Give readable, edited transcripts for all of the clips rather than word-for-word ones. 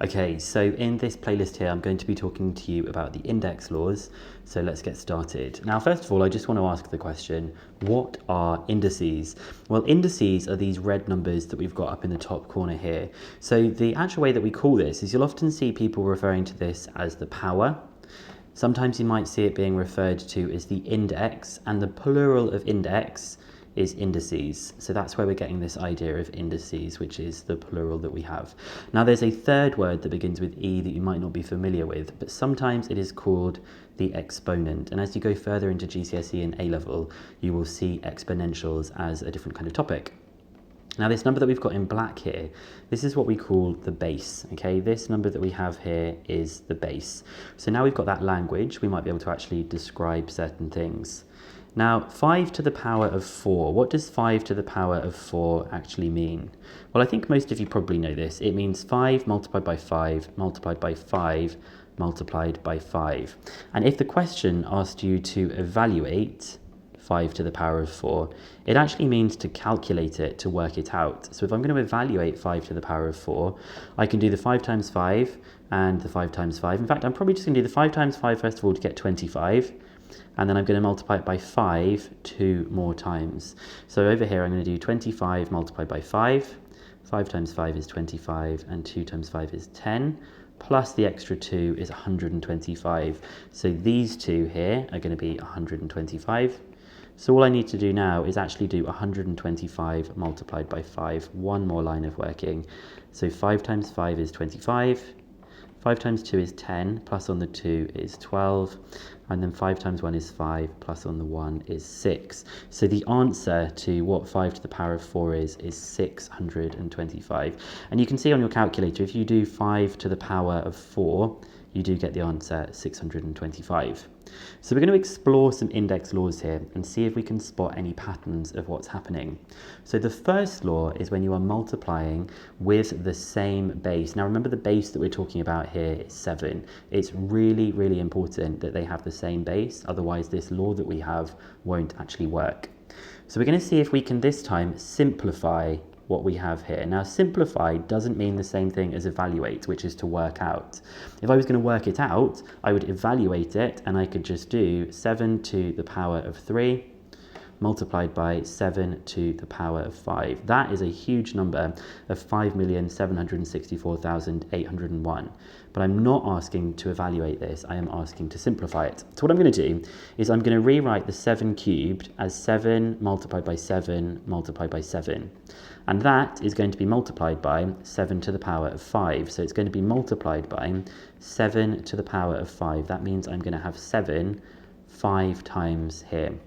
Okay, so in this playlist here, I'm going to be talking to you about the index laws. So let's get started. Now, first of all, I just want to ask the question, what are indices? Well, indices are these red numbers that we've got up in the top corner here. So the actual way that we call this is you'll often see people referring to this as the power. Sometimes you might see it being referred to as the index, and the plural of index is indices. So that's where we're getting this idea of indices, which is the plural that we have. Now there's a third word that begins with E that you might not be familiar with, but sometimes it is called the exponent. And as you go further into GCSE and A-level, you will see exponentials as a different kind of topic. Now this number that we've got in black here, this is what we call the base, okay? This number that we have here is the base. So now we've got that language, we might be able to actually describe certain things. Now, 5 to the power of 4, what does 5 to the power of 4 actually mean? Well, I think most of you probably know this. It means 5 multiplied by 5 multiplied by 5 multiplied by 5. And if the question asked you to evaluate 5 to the power of 4, it actually means to calculate it, to work it out. So if I'm going to evaluate 5 to the power of 4, I can do the 5 times 5 and the 5 times 5. In fact, I'm probably just going to do the 5 times 5 first of all to get 25. And then I'm going to multiply it by 5 2 more times. So over here I'm going to do 25 multiplied by 5. 5 times 5 is 25 and 2 times 5 is 10. Plus the extra 2 is 125. So these two here are going to be 125. So all I need to do now is actually do 125 multiplied by 5. One more line of working. So 5 times 5 is 25. 5 times 2 is 10, plus on the 2 is 12, and then 5 times 1 is 5, plus on the 1 is 6. So the answer to what 5 to the power of 4 is 625. And you can see on your calculator, if you do 5 to the power of 4, you do get the answer 625. So we're going to explore some index laws here and see if we can spot any patterns of what's happening. So the first law is when you are multiplying with the same base. Now remember the base that we're talking about here is 7. It's really, really important that they have the same base, otherwise this law that we have won't actually work. So we're going to see if we can this time simplify what we have here. Now simplify doesn't mean the same thing as evaluate, which is to work out. If I was going to work it out, I would evaluate it and I could just do 7 to the power of 3 multiplied by 7 to the power of 5. That is a huge number of 5,764,801. But I'm not asking to evaluate this, I am asking to simplify it. So what I'm going to do is I'm going to rewrite the 7 cubed as 7 multiplied by 7 multiplied by 7. And that is going to be multiplied by 7 to the power of 5. So it's going to be multiplied by 7 to the power of 5. That means I'm going to have 7 5 times here.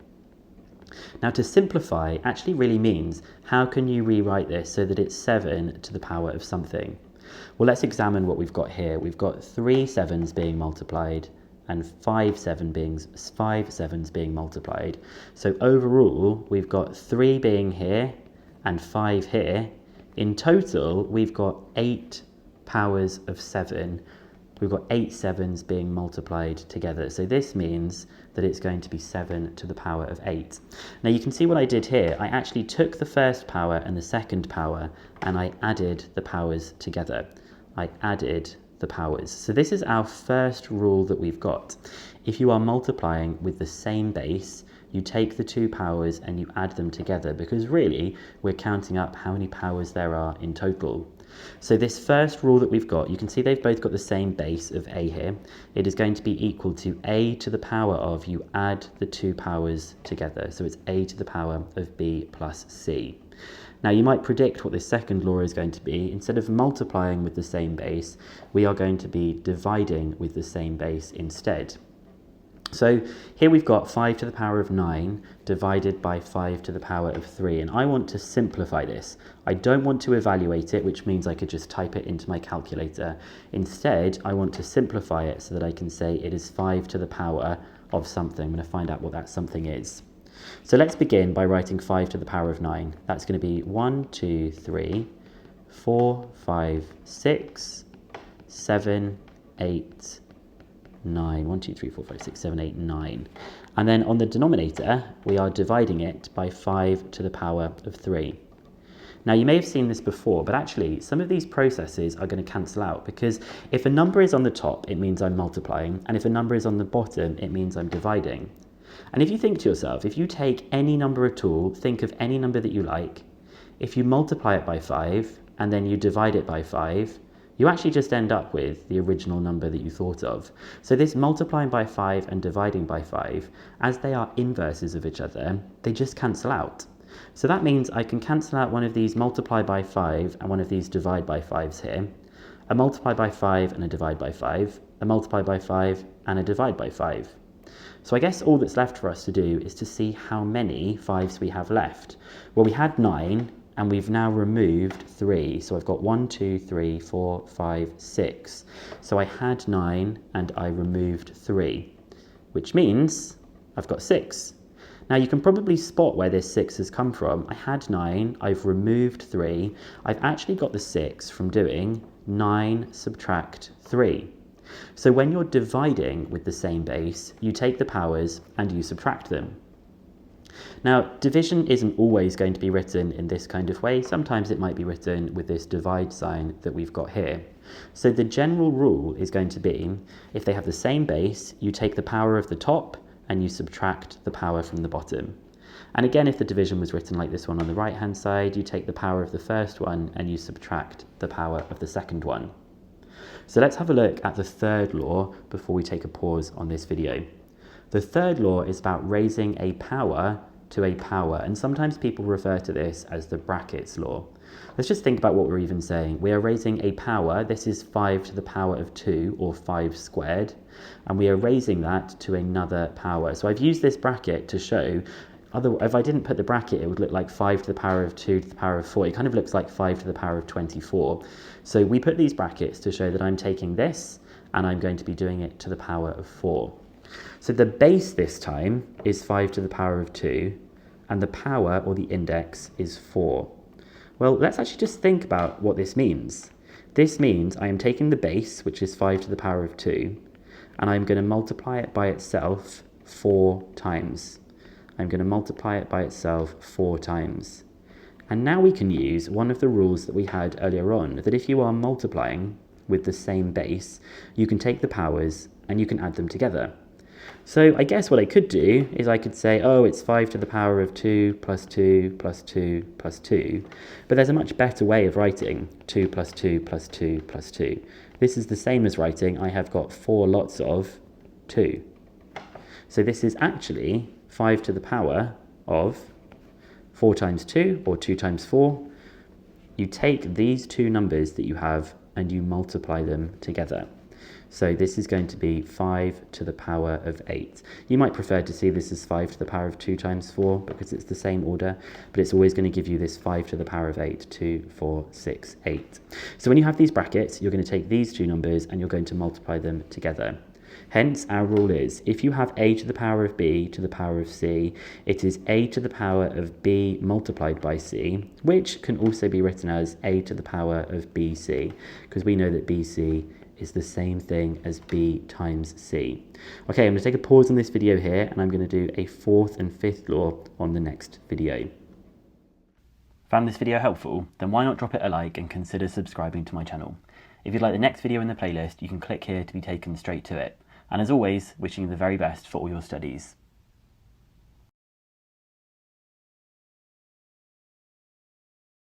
Now to simplify actually really means how can you rewrite this so that it's 7 to the power of something? Well, let's examine what we've got here. We've got 3 7s being multiplied and 5 sevens being multiplied. So overall, we've got 3 being here and 5 here. In total, we've got 8 powers of 7. We've got 8 7s being multiplied together. So this means that it's going to be 7 to the power of 8. Now you can see what I did here. I actually took the first power and the second power and I added the powers together. I added the powers. So this is our first rule that we've got. If you are multiplying with the same base, you take the two powers and you add them together because really we're counting up how many powers there are in total. So this first rule that we've got, you can see they've both got the same base of a here. It is going to be equal to a to the power of, you add the two powers together. So it's a to the power of b plus c. Now you might predict what this second law is going to be. Instead of multiplying with the same base, we are going to be dividing with the same base instead. So here we've got 5 to the power of 9 divided by 5 to the power of 3, and I want to simplify this. I don't want to evaluate it, which means I could just type it into my calculator. Instead, I want to simplify it so that I can say it is 5 to the power of something. I'm going to find out what that something is. So let's begin by writing 5 to the power of 9. That's going to be 1, 2, 3, 4, 5, 6, 7, 8, 9. 1, 2, 3, 4, 5, 6, 7, 8, 9. And then on the denominator, we are dividing it by 5 to the power of 3. Now you may have seen this before, but actually some of these processes are going to cancel out, because if a number is on the top, it means I'm multiplying, and if a number is on the bottom, it means I'm dividing. And if you think to yourself, if you take any number at all, think of any number that you like, if you multiply it by 5 and then you divide it by 5, you actually just end up with the original number that you thought of. So this multiplying by 5 and dividing by 5, as they are inverses of each other, they just cancel out. So that means I can cancel out one of these multiply by 5 and one of these divide by 5s here, a multiply by 5 and a divide by 5, a multiply by 5 and a divide by 5. So I guess all that's left for us to do is to see how many 5s we have left. Well, we had 9, and we've now removed 3. So I've got 1, 2, 3, 4, 5, 6. So I had 9 and I removed 3, which means I've got 6. Now you can probably spot where this 6 has come from. I had 9, I've removed 3. I've actually got the 6 from doing 9 subtract 3. So when you're dividing with the same base, you take the powers and you subtract them. Now, division isn't always going to be written in this kind of way. Sometimes it might be written with this divide sign that we've got here. So the general rule is going to be, if they have the same base, you take the power of the top and you subtract the power from the bottom. And again, if the division was written like this one on the right-hand side, you take the power of the first one and you subtract the power of the second one. So let's have a look at the third law before we take a pause on this video. The third law is about raising a power to a power, and sometimes people refer to this as the brackets law. Let's just think about what we're even saying. We are raising a power, this is 5 to the power of 2, or 5 squared, and we are raising that to another power. So I've used this bracket to show, if I didn't put the bracket, it would look like 5 to the power of 2 to the power of 4. It kind of looks like 5 to the power of 24. So we put these brackets to show that I'm taking this, and I'm going to be doing it to the power of 4. So the base this time is 5 to the power of 2, and the power, or the index, is 4. Well, let's actually just think about what this means. This means I am taking the base, which is 5 to the power of 2, and I'm going to multiply it by itself 4 times. I'm going to multiply it by itself 4 times. And now we can use one of the rules that we had earlier on, that if you are multiplying with the same base, you can take the powers and you can add them together. So I guess what I could do is I could say, oh, it's 5 to the power of 2 plus 2 plus 2 plus 2. But there's a much better way of writing 2 plus 2 plus 2 plus 2. This is the same as writing I have got 4 lots of 2. So this is actually 5 to the power of 4 times 2, or 2 times 4. You take these two numbers that you have and you multiply them together. So this is going to be 5 to the power of 8. You might prefer to see this as 5 to the power of 2 times 4 because it's the same order, but it's always going to give you this 5 to the power of 8, 2, 4, 6, 8. So when you have these brackets, you're going to take these two numbers and you're going to multiply them together. Hence, our rule is, if you have a to the power of b to the power of c, it is a to the power of b multiplied by c, which can also be written as a to the power of bc, because we know that bc is the same thing as b times c. Okay, I'm going to take a pause on this video here, and I'm going to do a fourth and fifth law on the next video. Found this video helpful? Then why not drop it a like and consider subscribing to my channel. If you'd like the next video in the playlist, you can click here to be taken straight to it. And as always, wishing you the very best for all your studies.